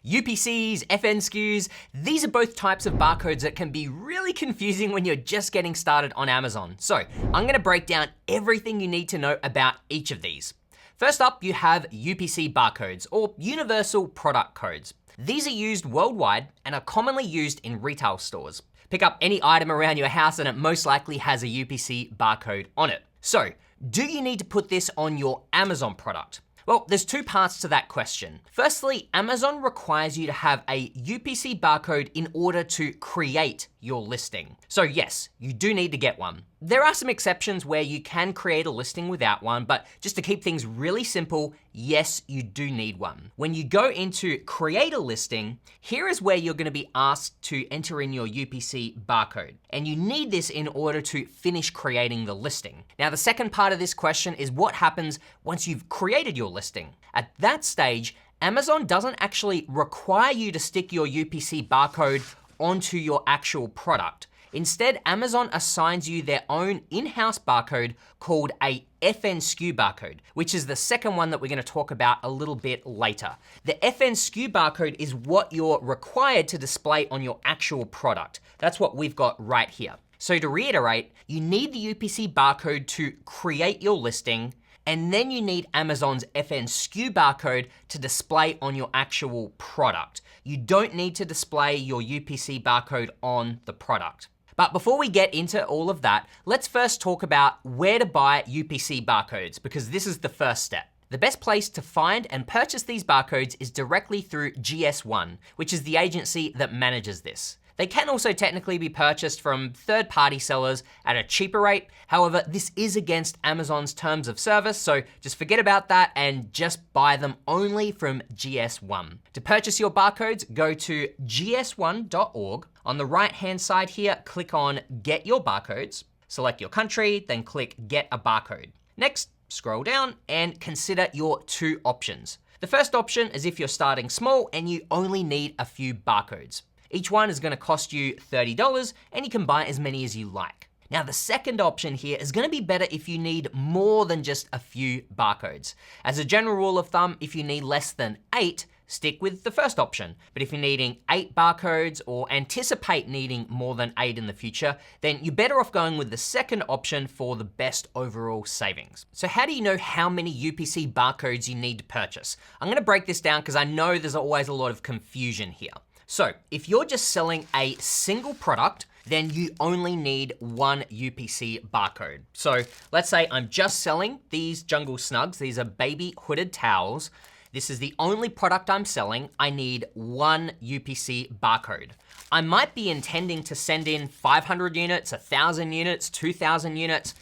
UPCs, FNSKUs, these are both types of barcodes that can be really confusing when you're just getting started on Amazon. So I'm gonna break down everything you need to know about each of these. First up, you have UPC barcodes, or Universal Product Codes. These are used worldwide and are commonly used in retail stores. Pick up any item around your house and it most likely has a UPC barcode on it. So, do you need to put this on your Amazon product? Well, there's two parts to that question. Firstly, Amazon requires you to have a UPC barcode in order to create your listing. So yes, you do need to get one. There are some exceptions where you can create a listing without one, but just to keep things really simple, yes, you do need one. When you go into create a listing, here is where you're gonna be asked to enter in your UPC barcode. And you need this in order to finish creating the listing. Now, the second part of this question is what happens once you've created your listing. At that stage, Amazon doesn't actually require you to stick your UPC barcode onto your actual product. Instead, Amazon assigns you their own in-house barcode called a FNSKU barcode, which is the second one that we're gonna talk about a little bit later. The FNSKU barcode is what you're required to display on your actual product. That's what we've got right here. So to reiterate, you need the UPC barcode to create your listing, and then you need Amazon's FNSKU barcode to display on your actual product. You don't need to display your UPC barcode on the product. But before we get into all of that, let's first talk about where to buy UPC barcodes, because this is the first step. The best place to find and purchase these barcodes is directly through GS1, which is the agency that manages this. They can also technically be purchased from third-party sellers at a cheaper rate. However, this is against Amazon's terms of service, so just forget about that and just buy them only from GS1. To purchase your barcodes, go to gs1.org. On the right-hand side here, click on Get Your Barcodes, select your country, then click Get a Barcode. Next, scroll down and consider your two options. The first option is if you're starting small and you only need a few barcodes. Each one is gonna cost you $30 and you can buy as many as you like. Now, the second option here is gonna be better if you need more than just a few barcodes. As a general rule of thumb, if you need less than 8, stick with the first option. But if you're needing 8 barcodes or anticipate needing more than 8 in the future, then you're better off going with the second option for the best overall savings. So how do you know how many UPC barcodes you need to purchase? I'm gonna break this down because I know there's always a lot of confusion here. So if you're just selling a single product, then you only need one UPC barcode. So let's say I'm just selling these Jungle Snugs. These are baby hooded towels. This is the only product I'm selling. I need one UPC barcode. I might be intending to send in 500 units, 1,000 units, 2,000 units,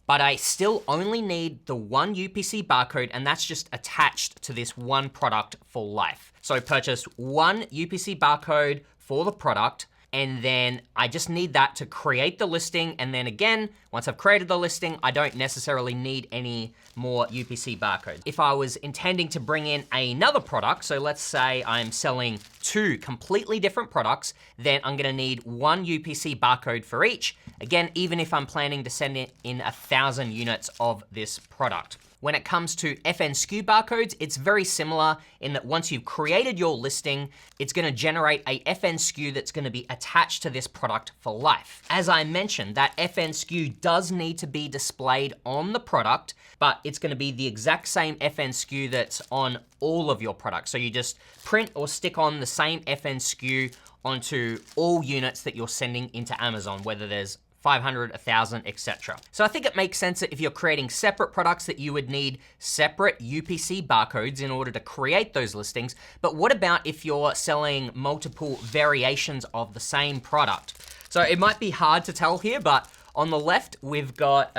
but I still only need the one UPC barcode, and that's just attached to this one product for life. So purchase one UPC barcode for the product, and then I just need that to create the listing. And then again, once I've created the listing, I don't necessarily need any more UPC barcodes. If I was intending to bring in another product, so let's say I'm selling 2 completely different products, then I'm gonna need one UPC barcode for each. Again, even if I'm planning to send in 1,000 units of this product. When it comes to FNSKU barcodes, it's very similar in that once you've created your listing, it's gonna generate a FNSKU that's gonna be attached to this product for life. As I mentioned, that FNSKU does need to be displayed on the product, but it's gonna be the exact same FNSKU that's on all of your products. So you just print or stick on the same FNSKU onto all units that you're sending into Amazon, whether there's 500, 1,000, etc. So I think it makes sense that if you're creating separate products that you would need separate UPC barcodes in order to create those listings. But what about if you're selling multiple variations of the same product? So it might be hard to tell here, but on the left, we've got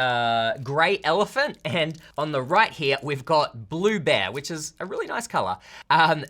gray elephant, and on the right here, we've got blue bear, which is a really nice color.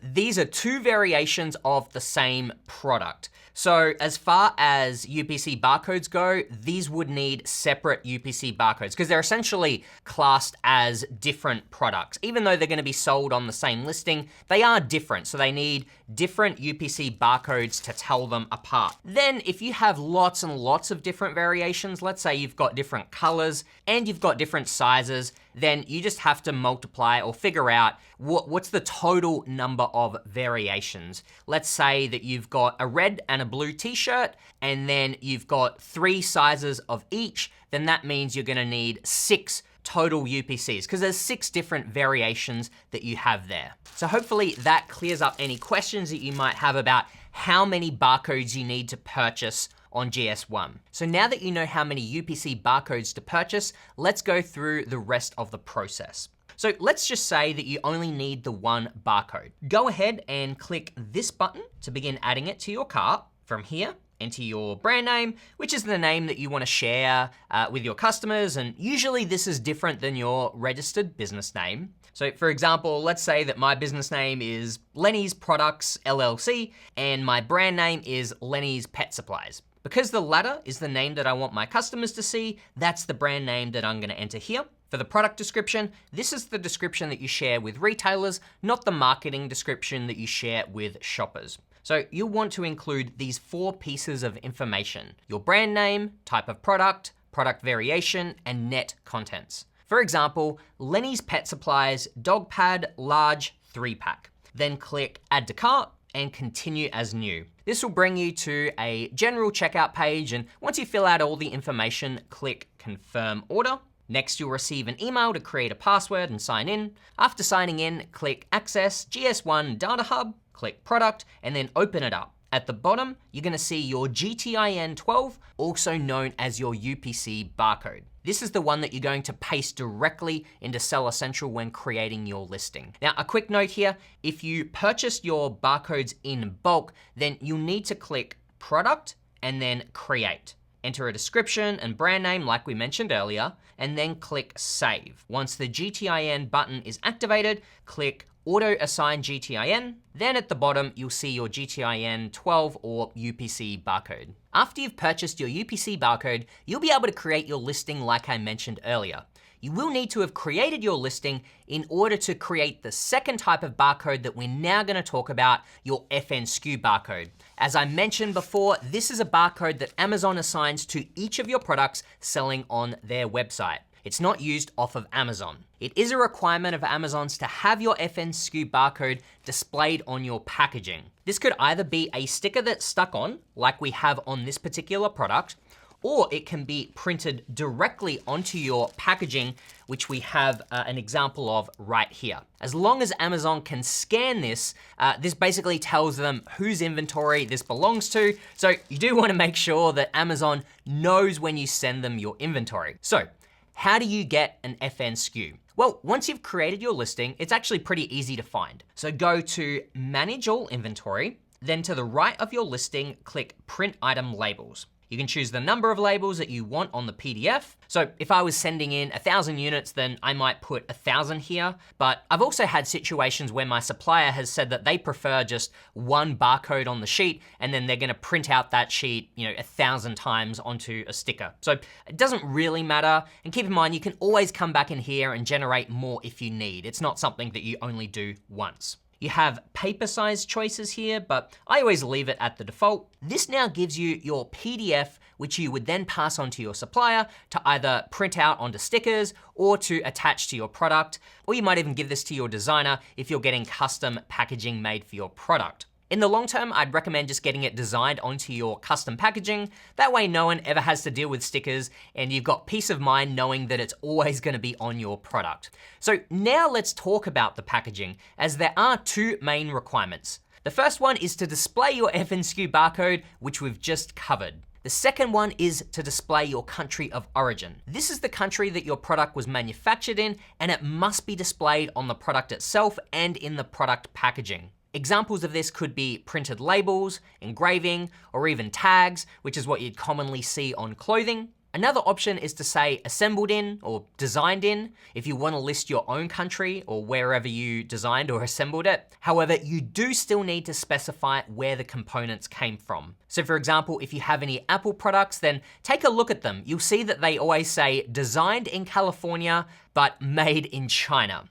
These are 2 variations of the same product. So as far as UPC barcodes go, these would need separate UPC barcodes because they're essentially classed as different products. Even though they're gonna be sold on the same listing, they are different. So they need different UPC barcodes to tell them apart. Then if you have lots and lots of different variations, let's say you've got different colors and you've got different sizes, then you just have to multiply or figure out what's the total number of variations. Let's say that you've got a red and a blue t-shirt, and then you've got 3 sizes of each, then that means you're gonna need 6 total UPCs, because there's 6 different variations that you have there. So hopefully that clears up any questions that you might have about how many barcodes you need to purchase on GS1. So now that you know how many UPC barcodes to purchase, let's go through the rest of the process. So let's just say that you only need the 1 barcode. Go ahead and click this button to begin adding it to your cart. From here, enter your brand name, which is the name that you want to share with your customers, and usually this is different than your registered business name. So for example, let's say that my business name is Lenny's Products LLC, and my brand name is Lenny's Pet Supplies. Because the latter is the name that I want my customers to see, that's the brand name that I'm gonna enter here. For the product description, this is the description that you share with retailers, not the marketing description that you share with shoppers. So you'll want to include these 4 pieces of information: your brand name, type of product, product variation, and net contents. For example, Lenny's Pet Supplies Dog Pad Large 3-pack. Then click Add to Cart and continue as new. This will bring you to a general checkout page, and once you fill out all the information, click Confirm Order. Next, you'll receive an email to create a password and sign in. After signing in, click Access GS1 Data Hub, click Product, and then open it up. At the bottom, you're gonna see your GTIN 12, also known as your UPC barcode. This is the one that you're going to paste directly into Seller Central when creating your listing. Now, a quick note here, if you purchase your barcodes in bulk, then you'll need to click Product and then Create. Enter a description and brand name like we mentioned earlier, and then click Save. Once the GTIN button is activated, click Auto Assign GTIN. Then at the bottom, you'll see your GTIN 12 or UPC barcode. After you've purchased your UPC barcode, you'll be able to create your listing like I mentioned earlier. You will need to have created your listing in order to create the second type of barcode that we're now gonna talk about, your FNSKU barcode. As I mentioned before, this is a barcode that Amazon assigns to each of your products selling on their website. It's not used off of Amazon. It is a requirement of Amazon's to have your FNSKU barcode displayed on your packaging. This could either be a sticker that's stuck on, like we have on this particular product, or it can be printed directly onto your packaging, which we have an example of right here. As long as Amazon can scan this, this basically tells them whose inventory this belongs to. So you do want to make sure that Amazon knows when you send them your inventory. So how do you get an FNSKU? Well, once you've created your listing, it's actually pretty easy to find. So go to Manage All Inventory, then to the right of your listing, click Print Item Labels. You can choose the number of labels that you want on the PDF. So if I was sending in 1,000 units, then I might put 1,000 here. But I've also had situations where my supplier has said that they prefer just 1 barcode on the sheet, and then they're gonna print out that sheet, 1,000 times onto a sticker. So it doesn't really matter. And keep in mind, you can always come back in here and generate more if you need. It's not something that you only do once. You have paper size choices here, but I always leave it at the default. This now gives you your PDF, which you would then pass on to your supplier to either print out onto stickers or to attach to your product, or you might even give this to your designer if you're getting custom packaging made for your product. In the long term, I'd recommend just getting it designed onto your custom packaging. That way no one ever has to deal with stickers, and you've got peace of mind knowing that it's always gonna be on your product. So now let's talk about the packaging, as there are 2 main requirements. The first one is to display your FNSKU barcode, which we've just covered. The second one is to display your country of origin. This is the country that your product was manufactured in, and it must be displayed on the product itself and in the product packaging. Examples of this could be printed labels, engraving, or even tags, which is what you'd commonly see on clothing. Another option is to say assembled in or designed in, if you want to list your own country or wherever you designed or assembled it. However, you do still need to specify where the components came from. So for example, if you have any Apple products, then take a look at them. You'll see that they always say designed in California, but made in China.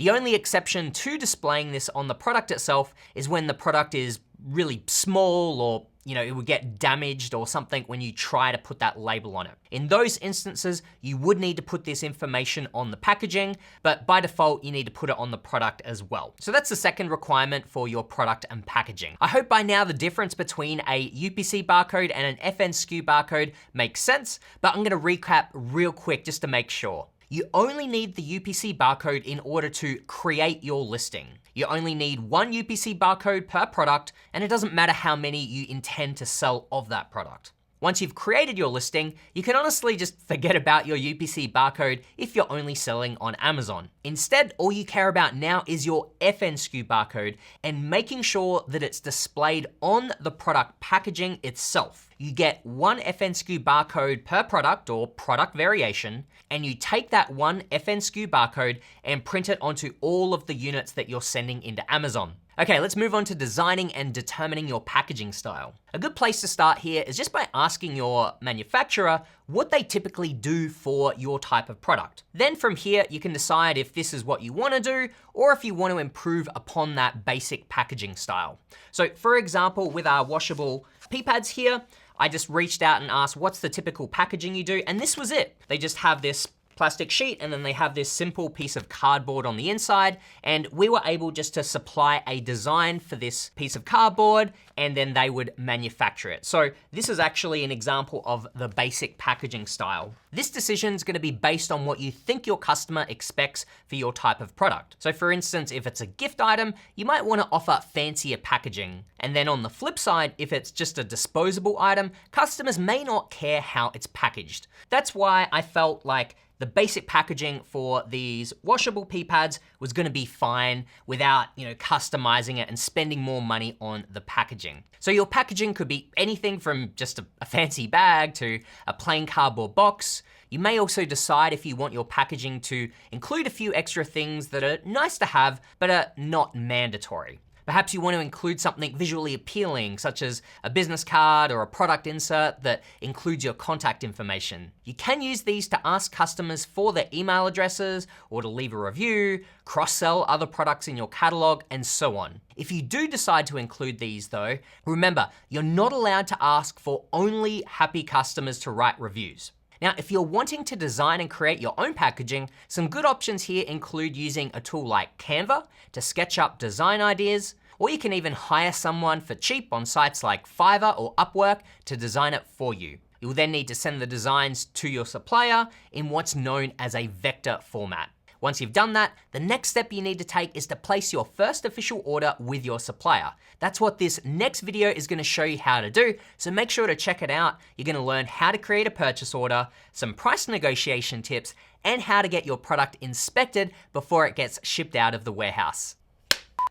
The only exception to displaying this on the product itself is when the product is really small, or it would get damaged or something when you try to put that label on it. In those instances, you would need to put this information on the packaging, but by default, you need to put it on the product as well. So that's the second requirement for your product and packaging. I hope by now the difference between a UPC barcode and an FNSKU barcode makes sense, but I'm gonna recap real quick just to make sure. You only need the UPC barcode in order to create your listing. You only need one UPC barcode per product, and it doesn't matter how many you intend to sell of that product. Once you've created your listing, you can honestly just forget about your UPC barcode if you're only selling on Amazon. Instead, all you care about now is your FNSKU barcode and making sure that it's displayed on the product packaging itself. You get one FNSKU barcode per product or product variation, and you take that one FNSKU barcode and print it onto all of the units that you're sending into Amazon. Okay, let's move on to designing and determining your packaging style. A good place to start here is just by asking your manufacturer what they typically do for your type of product. Then from here, you can decide if this is what you want to do or if you want to improve upon that basic packaging style. So for example, with our washable pee pads here, I just reached out and asked, what's the typical packaging you do? And this was it. They just have this plastic sheet, and then they have this simple piece of cardboard on the inside, and we were able just to supply a design for this piece of cardboard, and then they would manufacture it. So this is actually an example of the basic packaging style. This decision is going to be based on what you think your customer expects for your type of product. So for instance, if it's a gift item, you might want to offer fancier packaging. And then on the flip side, if it's just a disposable item, customers may not care how it's packaged. That's why I felt like the basic packaging for these washable pee pads was gonna be fine without, customizing it and spending more money on the packaging. So your packaging could be anything from just a fancy bag to a plain cardboard box. You may also decide if you want your packaging to include a few extra things that are nice to have, but are not mandatory. Perhaps you want to include something visually appealing, such as a business card or a product insert that includes your contact information. You can use these to ask customers for their email addresses or to leave a review, cross-sell other products in your catalog, and so on. If you do decide to include these though, remember, you're not allowed to ask for only happy customers to write reviews. Now, if you're wanting to design and create your own packaging, some good options here include using a tool like Canva to sketch up design ideas, or you can even hire someone for cheap on sites like Fiverr or Upwork to design it for you. You'll then need to send the designs to your supplier in what's known as a vector format. Once you've done that, the next step you need to take is to place your first official order with your supplier. That's what this next video is gonna show you how to do, so make sure to check it out. You're gonna learn how to create a purchase order, some price negotiation tips, and how to get your product inspected before it gets shipped out of the warehouse.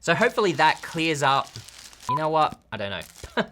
So hopefully that clears up, you know what? I don't know.